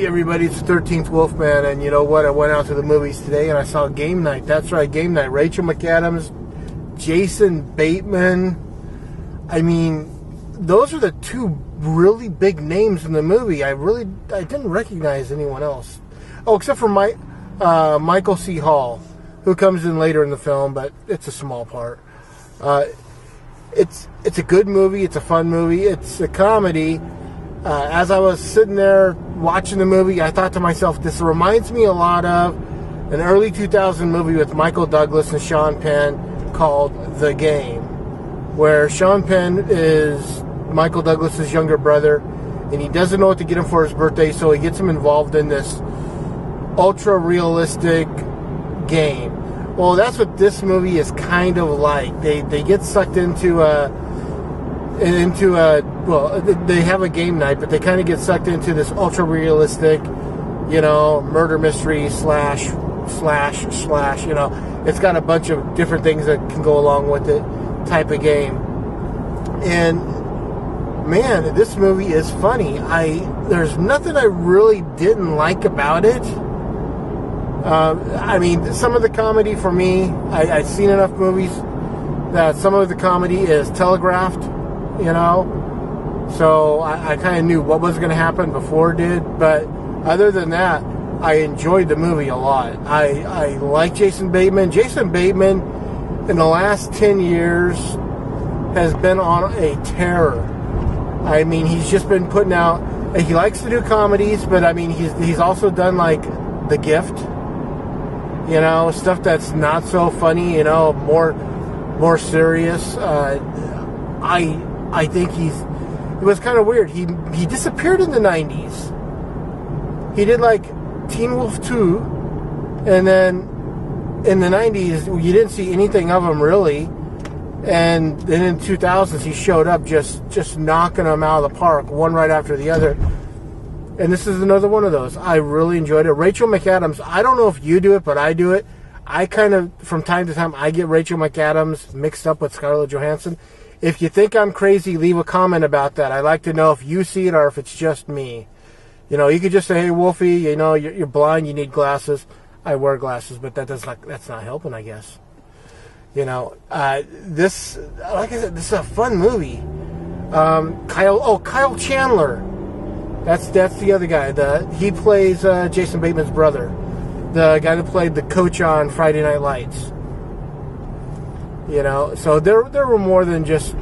Hey everybody, it's the 13th Wolfman, and you know what? I went out to the movies today and I saw Game Night. That's right, Game Night. Rachel McAdams, Jason Bateman. I mean, those are the two really big names in the movie. I didn't recognize anyone else. Oh, except for Michael C. Hall, who comes in later in the film, but it's a small part. It's a good movie. It's a fun movie. It's a comedy. As I was sitting there watching the movie, I thought to myself, this reminds me a lot of an early 2000 movie with Michael Douglas and Sean Penn called The Game, where Sean Penn is Michael Douglas's younger brother, and he doesn't know what to get him for his birthday, so he gets him involved in this ultra-realistic game. Well, that's what this movie is kind of like. They get sucked into well, they have a game night, but they kind of get sucked into this ultra-realistic, murder mystery slash, it's got a bunch of different things that can go along with it type of game. And, man, this movie is funny. There's nothing I really didn't like about it. I mean, some of the comedy for me, I've seen enough movies that some of the comedy is telegraphed, so I kind of knew what was going to happen before it did. But other than that, I enjoyed the movie a lot. I like Jason Bateman. Jason Bateman, in the last 10 years, has been on a terror. I mean, he's just been putting out... He likes to do comedies, but I mean, he's also done, like, The Gift. Stuff that's not so funny, more serious. I think it was kind of weird. He disappeared in the 90s. He did like Teen Wolf 2, and then in the 90s you didn't see anything of him really. And then in 2000s he showed up just knocking them out of the park, one right after the other. And this is another one of those. I really enjoyed it. Rachel McAdams, I don't know if you do it, but I do it. I kind of, from time to time, I get Rachel McAdams mixed up with Scarlett Johansson. If you think I'm crazy, leave a comment about that. I'd like to know if you see it or if it's just me. You could just say, hey, Wolfie, you're blind, you need glasses. I wear glasses, but that's not helping, I guess. This, like I said, this is a fun movie. Kyle Chandler. That's the other guy. He plays Jason Bateman's brother. The guy that played the coach on Friday Night Lights. So there were more than just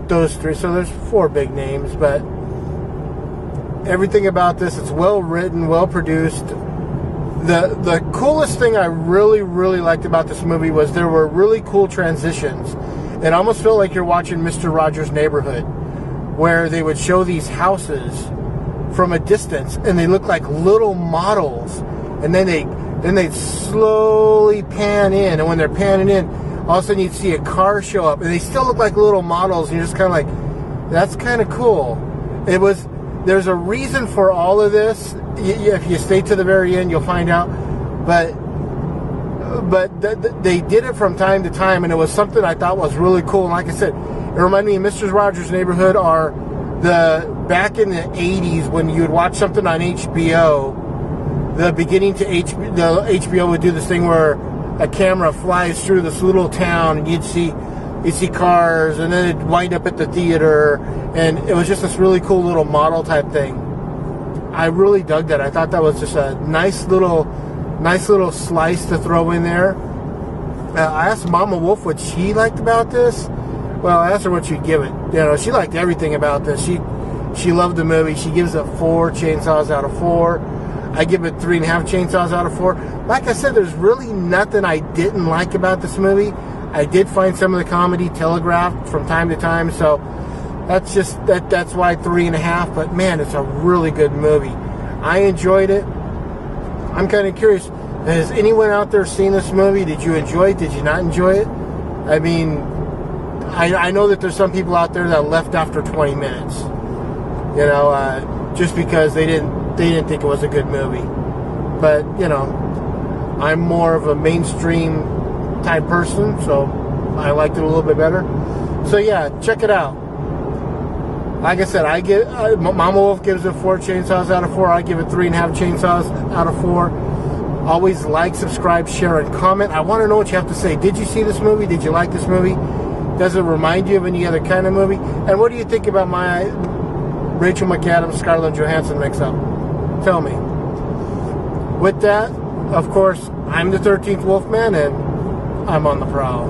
those three. So there's 4 big names, but everything about this, it's well written, well produced. The coolest thing I really, really liked about this movie was there were really cool transitions. It almost felt like you're watching Mr. Rogers' Neighborhood, where they would show these houses from a distance, and they look like little models, and then they'd slowly pan in, and when they're panning in, all of a sudden you'd see a car show up, and they still look like little models, and you're just kind of like, that's kind of cool. There's a reason for all of this. If you stay to the very end, you'll find out, but they did it from time to time, and it was something I thought was really cool. And like I said, it reminded me of Mr. Rogers' Neighborhood, or back in the 80s when you would watch something on HBO, the beginning to HBO would do this thing where a camera flies through this little town, and you'd see cars, and then it'd wind up at the theater, and it was just this really cool little model type thing. I really dug that. I thought that was just a nice little slice to throw in there. I asked Mama Wolf what she liked about this. Well, I asked her what she'd give it. She liked everything about this. She loved the movie. She gives it 4 chainsaws out of 4. I give it 3.5 chainsaws out of 4. Like I said, there's really nothing I didn't like about this movie. I did find some of the comedy telegraphed from time to time, so that's why 3.5. But man, it's a really good movie. I enjoyed it. I'm kind of curious, has anyone out there seen this movie? Did you enjoy it? Did you not enjoy it? I mean, I know that there's some people out there that left after 20 minutes. Just because they didn't think it was a good movie. But, I'm more of a mainstream type person, so I liked it a little bit better. So yeah, check it out. Like I said, Mama Wolf gives it 4 chainsaws out of 4. I give it 3.5 chainsaws out of 4. Always like, subscribe, share, and comment. I want to know what you have to say. Did you see this movie? Did you like this movie? Does it remind you of any other kind of movie? And what do you think about my Rachel McAdams, Scarlett Johansson mix-up? Tell me. With that, of course, I'm the 13th Wolfman, and I'm on the prowl.